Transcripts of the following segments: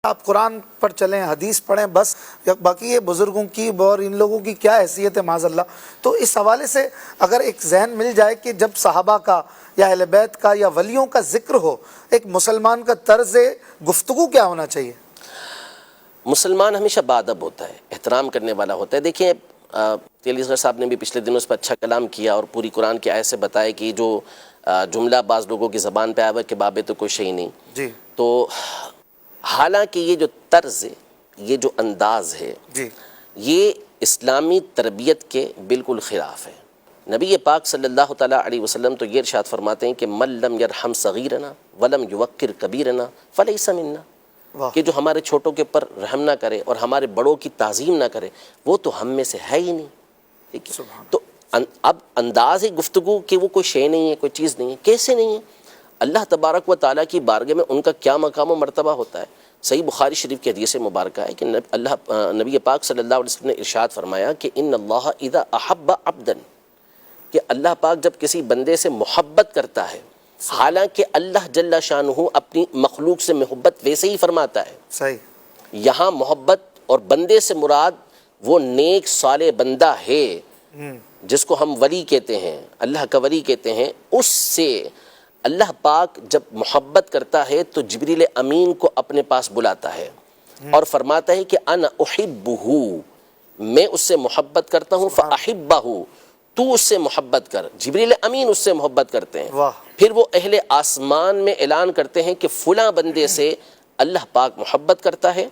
آپ قرآن پر چلیں، حدیث پڑھیں، بس باقی یہ بزرگوں کی اور ان لوگوں کی کیا حیثیت ہے معاذ اللہ۔ تو اس حوالے سے اگر ایک ذہن مل جائے کہ جب صحابہ کا یا اہل بیت کا یا ولیوں کا ذکر ہو، ایک مسلمان کا طرز گفتگو کیا ہونا چاہیے؟ مسلمان ہمیشہ باادب ہوتا ہے، احترام کرنے والا ہوتا ہے۔ دیکھیں تیلی اصغر صاحب نے بھی پچھلے دنوں اس پر اچھا کلام کیا اور پوری قرآن کی آیت سے بتایا کہ جو جملہ بعض لوگوں کی زبان پہ آیا ہوا کہ بابے تو کوئی شے نہیں، جی تو حالانکہ یہ جو طرز ہے، یہ جو انداز ہے، جی یہ اسلامی تربیت کے بالکل خلاف ہے۔ نبی پاک صلی اللہ تعالیٰ علیہ وسلم تو یہ ارشاد فرماتے ہیں کہ من لم یرحم صغیرنا ولم یوقر کبیرنا فلیس منا، واہ، کہ جو ہمارے چھوٹوں کے پر رحم نہ کرے اور ہمارے بڑوں کی تعظیم نہ کرے وہ تو ہم میں سے ہے ہی نہیں۔ ٹھیک ہے؟ سبحان تو اب انداز گفتگو کہ وہ کوئی شے نہیں ہے، کوئی چیز نہیں ہے، کیسے نہیں ہے؟ اللہ تبارک و تعالیٰ کی بارگاہ میں ان کا کیا مقام و مرتبہ ہوتا ہے۔ صحیح بخاری شریف کی حدیث مبارکہ ہے کہ نبی پاک صلی اللہ علیہ وسلم نے ارشاد فرمایا کہ ان اللہ اذا احب عبدا، کہ اللہ پاک جب کسی بندے سے محبت کرتا ہے، حالانکہ اللہ جل شانہ اپنی مخلوق سے محبت ویسے ہی فرماتا ہے، صحیح، یہاں محبت اور بندے سے مراد وہ نیک صالح بندہ ہے جس کو ہم ولی کہتے ہیں، اللہ کا ولی کہتے ہیں، اس سے اللہ پاک جب محبت کرتا ہے تو جبریل امین کو اپنے پاس بلاتا ہے اور فرماتا ہے کہ انا احبہ، میں اس سے محبت کرتا ہوں، فاحبہ، تو اس سے محبت کر۔ جبریل امین اس سے محبت کرتے ہیں، واہ، پھر وہ اہل آسمان میں اعلان کرتے ہیں کہ فلاں بندے سے اللہ پاک محبت کرتا ہے،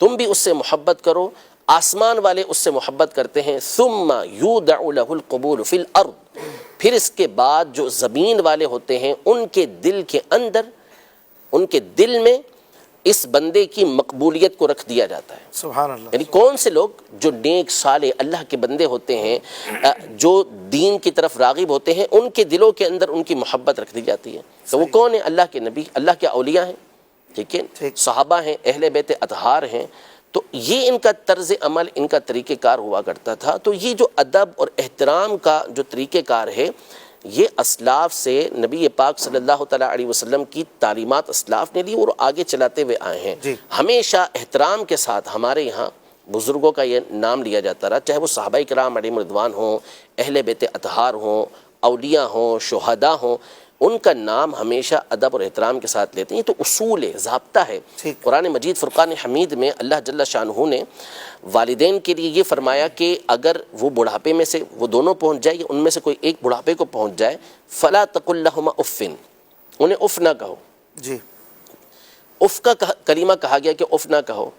تم بھی اس سے محبت کرو۔ آسمان والے اس سے محبت کرتے ہیں، ثم یودع له القبول فی الارض، پھر اس کے بعد جو زمین والے ہوتے ہیں ان کے دل کے اندر، ان کے دل میں اس بندے کی مقبولیت کو رکھ دیا جاتا ہے۔ سبحان اللہ، یعنی کون سے لوگ جو نیک صالح اللہ کے بندے ہوتے ہیں، جو دین کی طرف راغب ہوتے ہیں، ان کے دلوں کے اندر ان کی محبت رکھ دی جاتی ہے۔ تو وہ کون ہیں؟ اللہ کے نبی، اللہ کے اولیاء ہیں، ٹھیک ہے، صحابہ ہیں، اہل بیت اطہار ہیں۔ تو یہ ان کا طرز عمل، ان کا طریقہ کار ہوا کرتا تھا۔ تو یہ جو ادب اور احترام کا جو طریقہ کار ہے، یہ اسلاف سے نبی پاک صلی اللہ تعالیٰ علیہ وسلم کی تعلیمات اسلاف نے لی اور آگے چلاتے ہوئے آئے ہیں۔ جی، ہمیشہ احترام کے ساتھ ہمارے یہاں بزرگوں کا یہ نام لیا جاتا رہا، چاہے وہ صحابہ کرام علیہم رضوان ہوں، اہل بیت اطہار ہوں، اولیاء ہوں، شہداء ہوں، ان کا نام ہمیشہ ادب اور احترام کے ساتھ لیتے ہیں۔ یہ تو اصول ہے، ضابطہ ہے۔ قرآن مجید فرقان حمید میں اللہ جل شانہ نے والدین کے لیے یہ فرمایا کہ اگر وہ بڑھاپے میں سے وہ دونوں پہنچ جائے، ان میں سے کوئی ایک بڑھاپے کو پہنچ جائے، فلا تقل لہما اف، انہیں اف نہ کہو۔ جی، اف کا کلمہ کہا گیا کہ اف نہ کہو،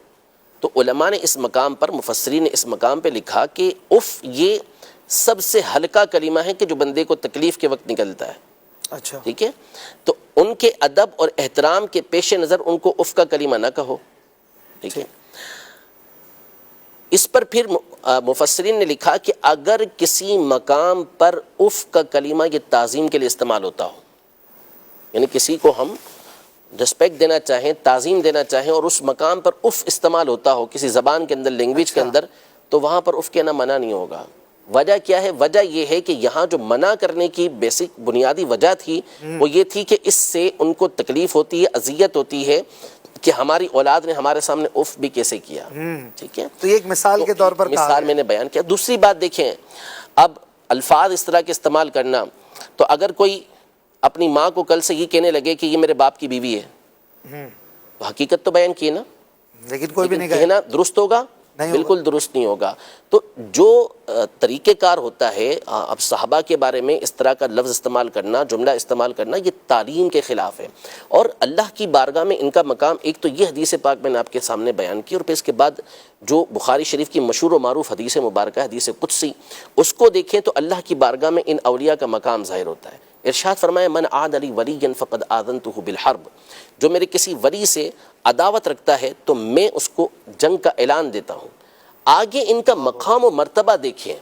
تو علماء نے اس مقام پر، مفسرین نے اس مقام پہ لکھا کہ اف یہ سب سے ہلکا کلمہ ہے کہ جو بندے کو تکلیف کے وقت نکلتا ہے، اچھا، ٹھیک ہے۔ تو ان کے ادب اور احترام کے پیش نظر ان کو اف کا کلمہ نہ کہو، ٹھیک ہے۔ اس پر پھر مفسرین نے لکھا کہ اگر کسی مقام پر اف کا کلمہ یہ تعظیم کے لیے استعمال ہوتا ہو، یعنی کسی کو ہم رسپیکٹ دینا چاہیں، تعظیم دینا چاہیں، اور اس مقام پر اف استعمال ہوتا ہو کسی زبان کے اندر، لینگویج کے اندر، تو وہاں پر اف کہنا منع نہیں ہوگا۔ وجہ کیا ہے؟ وجہ یہ ہے کہ یہاں جو منع کرنے کی بیسک بنیادی وجہ تھی وہ یہ تھی کہ اس سے ان کو تکلیف ہوتی ہے، اذیت ہوتی ہے کہ ہماری اولاد نے ہمارے سامنے اف بھی کیسے کیا، ٹھیک ہے۔ تو یہ ایک مثال کے طور پر مثال میں نے بیان کیا۔ دوسری بات دیکھیں، اب الفاظ اس طرح کے استعمال کرنا، تو اگر کوئی اپنی ماں کو کل سے یہ کہنے لگے کہ یہ میرے باپ کی بیوی ہے، تو حقیقت تو بیان کی نا، لیکن کوئی بھی نہیں کہنا درست ہوگا؟ بالکل درست نہیں ہوگا۔ تو جو طریقہ کار ہوتا ہے، اب صحابہ کے بارے میں اس طرح کا لفظ استعمال کرنا، جملہ استعمال کرنا، یہ تعلیم کے خلاف ہے۔ اور اللہ کی بارگاہ میں ان کا مقام، ایک تو یہ حدیث پاک میں نے آپ کے سامنے بیان کی، اور پھر اس کے بعد جو بخاری شریف کی مشہور و معروف حدیث مبارکہ، حدیث قدسی، اس کو دیکھیں تو اللہ کی بارگاہ میں ان اولیاء کا مقام ظاہر ہوتا ہے۔ ارشاد فرمایا من عاد لی ولیا فقد آذنتہ بالحرب، جو میرے کسی ولی سے عداوت رکھتا ہے تو میں اس کو جنگ کا اعلان دیتا ہوں۔ آگے ان کا مقام و مرتبہ دیکھیں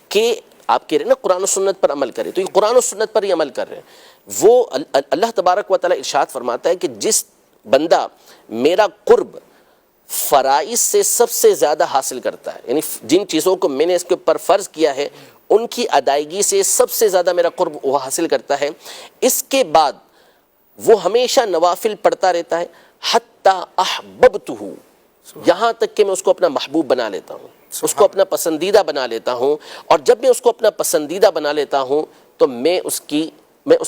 کہ آپ کہہ رہے ہیں نا قرآن و سنت پر عمل کرے، تو یہ قرآن و سنت پر ہی عمل کر رہے ہیں۔ وہ اللہ تبارک و تعالیٰ ارشاد فرماتا ہے کہ جس بندہ میرا قرب فرائض سے سب سے زیادہ حاصل کرتا ہے، یعنی جن چیزوں کو میں نے اس کے اوپر فرض کیا ہے ان کی ادائیگی سے سب سے زیادہ میرا قرب وہ حاصل کرتا ہے، اس کے بعد وہ ہمیشہ نوافل پڑھتا رہتا ہے، حتی احببتہ، یہاں تک کہ میں اس کو اپنا محبوب بنا لیتا ہوں، اس کو اپنا پسندیدہ بنا لیتا ہوں، اور جب میں اس کو اپنا پسندیدہ بنا لیتا ہوں تو میں اس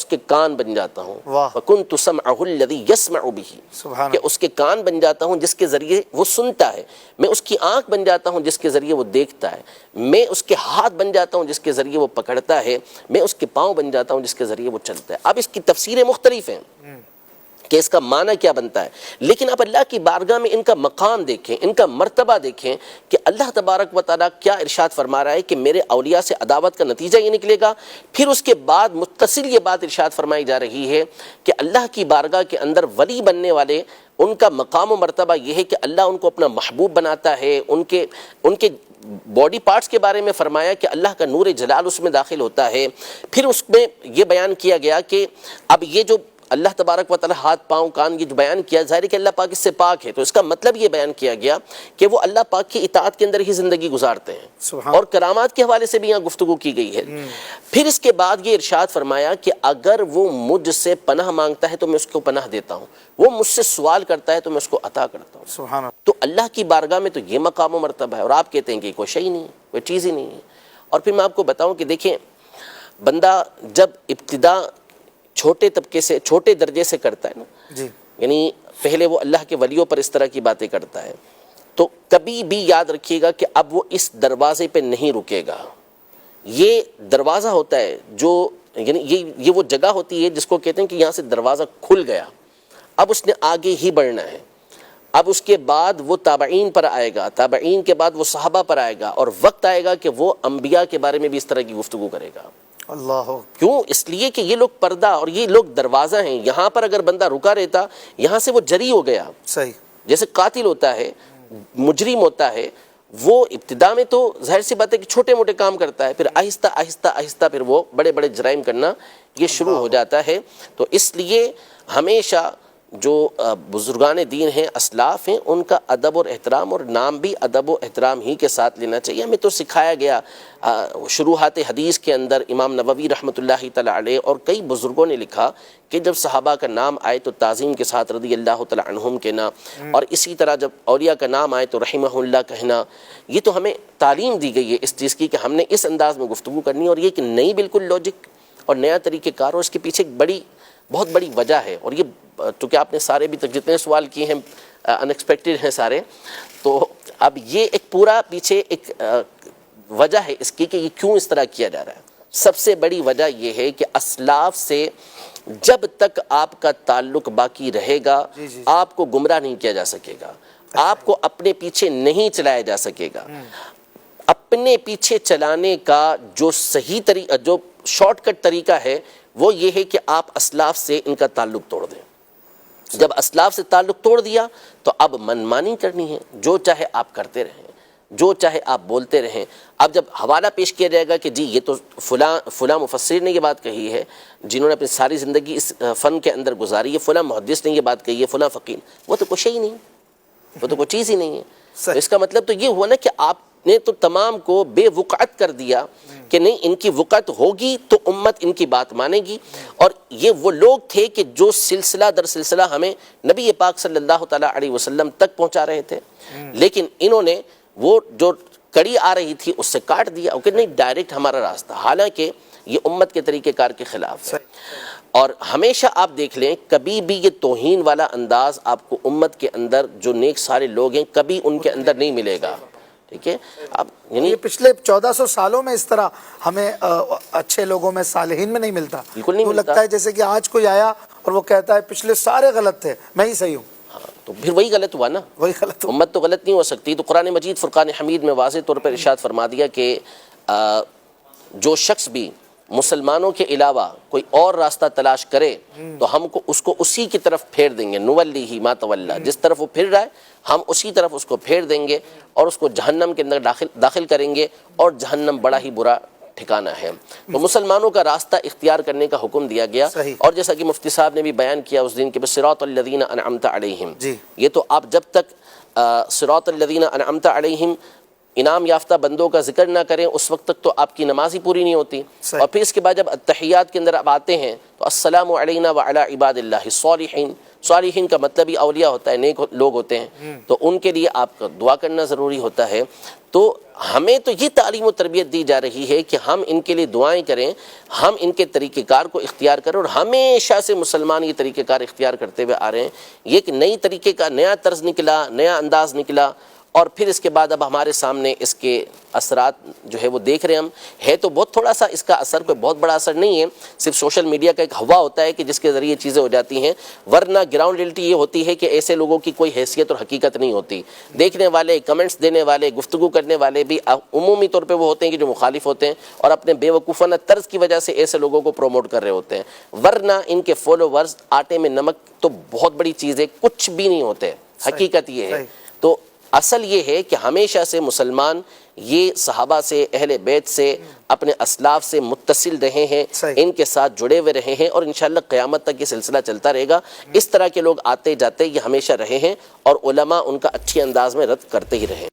کے کان بن جاتا ہوں. واہ. وَكُنْتُ سَمْعَهُ الَّذِي يَسْمَعُ بِهِ، سبحان کہ اس کے کان بن جاتا ہوں جس کے ذریعے وہ سنتا ہے، میں اس کی آنکھ بن جاتا ہوں جس کے ذریعے وہ دیکھتا ہے، میں اس کے ہاتھ بن جاتا ہوں جس کے ذریعے وہ پکڑتا ہے، میں اس کے پاؤں بن جاتا ہوں جس کے ذریعے وہ چلتا ہے. اب اس کی تفسیریں مختلف ہیں کہ اس کا معنی کیا بنتا ہے، لیکن آپ اللہ کی بارگاہ میں ان کا مقام دیکھیں، ان کا مرتبہ دیکھیں کہ اللہ تبارک و تعالیٰ کیا ارشاد فرما رہا ہے کہ میرے اولیاء سے عداوت کا نتیجہ یہ نکلے گا. پھر اس کے بعد متصل یہ بات ارشاد فرمائی جا رہی ہے کہ اللہ کی بارگاہ کے اندر ولی بننے والے ان کا مقام و مرتبہ یہ ہے کہ اللہ ان کو اپنا محبوب بناتا ہے. ان کے باڈی پارٹس کے بارے میں فرمایا کہ اللہ کا نور جلال اس میں داخل ہوتا ہے. پھر اس میں یہ بیان کیا گیا کہ اب یہ جو اللہ تبارک و تعالیٰ ہاتھ پاؤں کان یہ جو بیان کیا، ظاہر ہے کہ اللہ پاک اس سے پاک ہے، تو اس کا مطلب یہ بیان کیا گیا کہ وہ اللہ پاک کی اطاعت کے اندر ہی زندگی گزارتے ہیں. اور کرامات کے حوالے سے بھی یہاں گفتگو کی گئی ہے. پھر اس کے بعد یہ ارشاد فرمایا کہ اگر وہ مجھ سے پناہ مانگتا ہے تو میں اس کو پناہ دیتا ہوں، وہ مجھ سے سوال کرتا ہے تو میں اس کو عطا کرتا ہوں. سبحان اللہ. تو اللہ کی بارگاہ میں تو یہ مقام و مرتبہ ہے، اور آپ کہتے ہیں کہ کوئی شے ہی نہیں، کوئی چیز ہی نہیں ہے. اور پھر میں آپ کو بتاؤں کہ دیکھیں، بندہ جب ابتدا چھوٹے طبقے سے، چھوٹے درجے سے کرتا ہے نا، جی، یعنی پہلے وہ اللہ کے ولیوں پر اس طرح کی باتیں کرتا ہے، تو کبھی بھی یاد رکھیے گا کہ اب وہ اس دروازے پہ نہیں رکے گا. یہ دروازہ ہوتا ہے جو، یعنی یہ وہ جگہ ہوتی ہے جس کو کہتے ہیں کہ یہاں سے دروازہ کھل گیا، اب اس نے آگے ہی بڑھنا ہے. اب اس کے بعد وہ تابعین پر آئے گا، تابعین کے بعد وہ صحابہ پر آئے گا، اور وقت آئے گا کہ وہ انبیاء کے بارے میں بھی اس طرح کی گفتگو کرے گا. اللہ. کیوں؟ اس لیے کہ یہ لوگ پردہ اور یہ لوگ دروازہ ہیں. یہاں پر اگر بندہ رکا رہتا، یہاں سے وہ جری ہو گیا. صحیح. جیسے قاتل ہوتا ہے، مجرم ہوتا ہے، وہ ابتدا میں تو ظاہر سی بات ہے کہ چھوٹے موٹے کام کرتا ہے، پھر آہستہ آہستہ آہستہ پھر وہ بڑے بڑے جرائم کرنا یہ شروع ہو جاتا ہے. تو اس لیے ہمیشہ جو بزرگان دین ہیں، اسلاف ہیں، ان کا ادب اور احترام، اور نام بھی ادب و احترام ہی کے ساتھ لینا چاہیے. ہمیں تو سکھایا گیا شروحات حدیث کے اندر، امام نووی رحمۃ اللہ تعالیٰ علیہ اور کئی بزرگوں نے لکھا کہ جب صحابہ کا نام آئے تو تعظیم کے ساتھ رضی اللہ تعالیٰ عنہم کہنا، اور اسی طرح جب اولیاء کا نام آئے تو رحمہ اللہ کہنا. یہ تو ہمیں تعلیم دی گئی ہے اس چیز کی کہ ہم نے اس انداز میں گفتگو کرنی ہے. اور یہ کہ نئی بالکل لاجک اور نیا طریقہ کار، اور اس کے پیچھے ایک بہت بڑی وجہ ہے. اور یہ چونکہ آپ نے سارے بھی تک جتنے سوال کیے ہیں انیکسپیکٹڈ ہیں سارے، تو اب یہ ایک پورا پیچھے ایک وجہ ہے اس کی کہ یہ کیوں اس طرح کیا جا رہا ہے. سب سے بڑی وجہ یہ ہے کہ اسلاف سے جب تک آپ کا تعلق باقی رہے گا آپ کو گمراہ نہیں کیا جا سکے گا، آپ کو اپنے پیچھے نہیں چلایا جا سکے گا. اپنے پیچھے چلانے کا جو صحیح طریقہ، جو شارٹ کٹ طریقہ ہے وہ یہ ہے کہ آپ اسلاف سے ان کا تعلق توڑ دیں. جب اسلاف سے تعلق توڑ دیا تو اب منمانی کرنی ہے، جو چاہے آپ کرتے رہیں، جو چاہے آپ بولتے رہیں. اب جب حوالہ پیش کیا جائے گا کہ جی یہ تو فلاں مفسر نے یہ بات کہی ہے، جنہوں نے اپنی ساری زندگی اس فن کے اندر گزاری ہے، فلاں محدث نے یہ بات کہی ہے، فلاں فقیر، وہ تو کچھ ہی نہیں، وہ تو کوئی چیز ہی نہیں ہے. تو اس کا مطلب تو یہ ہوا نا کہ آپ نے تو تمام کو بے وقعت کر دیا کہ نہیں، ان کی وقعت ہوگی تو امت ان کی بات مانے گی. اور یہ وہ لوگ تھے کہ جو سلسلہ در سلسلہ ہمیں نبی پاک صلی اللہ تعالیٰ علیہ وسلم تک پہنچا رہے تھے، لیکن انہوں نے وہ جو کڑی آ رہی تھی اس سے کاٹ دیا کہ نہیں ڈائریکٹ ہمارا راستہ، حالانکہ یہ امت کے طریقہ کار کے خلاف ہے. اور ہمیشہ آپ دیکھ لیں کبھی بھی یہ توہین والا انداز آپ کو امت کے اندر جو نیک سارے لوگ ہیں کبھی ان کے اندر نہیں ملے گا. ٹھیک ہے، اب یہ پچھلے 1400 سالوں میں اس طرح ہمیں اچھے لوگوں میں، صالحین میں نہیں ملتا. بالکل نہیں ملتا. لگتا ہے جیسے کہ آج کوئی آیا اور وہ کہتا ہے پچھلے سارے غلط تھے، میں ہی صحیح ہوں. تو پھر وہی غلط ہوا نا، وہی غلط ہوا. امت تو غلط نہیں ہو سکتی. تو قرآن مجید فرقان حمید میں واضح طور پر ارشاد فرما دیا کہ جو شخص بھی مسلمانوں کے علاوہ کوئی اور راستہ تلاش کرے تو ہم کو اس کو اسی کی طرف پھیر دیں گے، نولیہ ما تولی، جس طرف وہ پھر رہا ہے ہم اسی طرف اس کو پھیر دیں گے اور اس کو جہنم کے اندر داخل کریں گے، اور جہنم بڑا ہی برا ٹھکانہ ہے. تو مسلمانوں کا راستہ اختیار کرنے کا حکم دیا گیا. اور جیسا کہ مفتی صاحب نے بھی بیان کیا اس دن کہ صراط الذین انعمت علیہم، یہ تو آپ جب تک صراط الذین انعمت علیہم انعام یافتہ بندوں کا ذکر نہ کریں اس وقت تک تو آپ کی نماز ہی پوری نہیں ہوتی. اور پھر اس کے بعد جب التحیات کے اندر اب آتے ہیں تو السلام علینا وعلی عباد اللہ الصالحین، صالحین کا مطلب ہی اولیاء ہوتا ہے، نیک لوگ ہوتے ہیں، تو ان کے لیے آپ کا دعا کرنا ضروری ہوتا ہے۔ تو ہمیں تو یہ تعلیم و تربیت دی جا رہی ہے کہ ہم ان کے لیے دعائیں کریں، ہم ان کے طریقہ کار کو اختیار کریں، اور ہمیشہ سے مسلمان یہ طریقہ کار اختیار کرتے ہوئے آ رہے ہیں۔ یہ ایک نئی طریقے کا نیا طرز نکلا، نیا انداز نکلا، اور پھر اس کے بعد اب ہمارے سامنے اس کے اثرات جو ہے وہ دیکھ رہے ہیں ہم۔ ہے تو بہت تھوڑا سا اس کا اثر، کوئی بہت بڑا اثر نہیں ہے، صرف سوشل میڈیا کا ایک ہوا ہوتا ہے کہ جس کے ذریعے چیزیں ہو جاتی ہیں، ورنہ گراؤنڈ ریئلٹی یہ ہوتی ہے کہ ایسے لوگوں کی کوئی حیثیت اور حقیقت نہیں ہوتی۔ دیکھنے والے، کمنٹس دینے والے، گفتگو کرنے والے بھی عمومی طور پہ وہ ہوتے ہیں کہ جو مخالف ہوتے ہیں اور اپنے بے وقوفانہ طرز کی وجہ سے ایسے لوگوں کو پروموٹ کر رہے ہوتے ہیں، ورنہ ان کے فالوورز آٹے میں نمک تو بہت بڑی چیز ہے، کچھ بھی نہیں ہوتے، حقیقت یہ ہے۔ تو اصل یہ ہے کہ ہمیشہ سے مسلمان یہ صحابہ سے، اہل بیت سے، اپنے اسلاف سے متصل رہے ہیں، ان کے ساتھ جڑے ہوئے رہے ہیں، اور انشاءاللہ قیامت تک یہ سلسلہ چلتا رہے گا۔ اس طرح کے لوگ آتے جاتے یہ ہمیشہ رہے ہیں، اور علماء ان کا اچھی انداز میں رد کرتے ہی رہے ہیں۔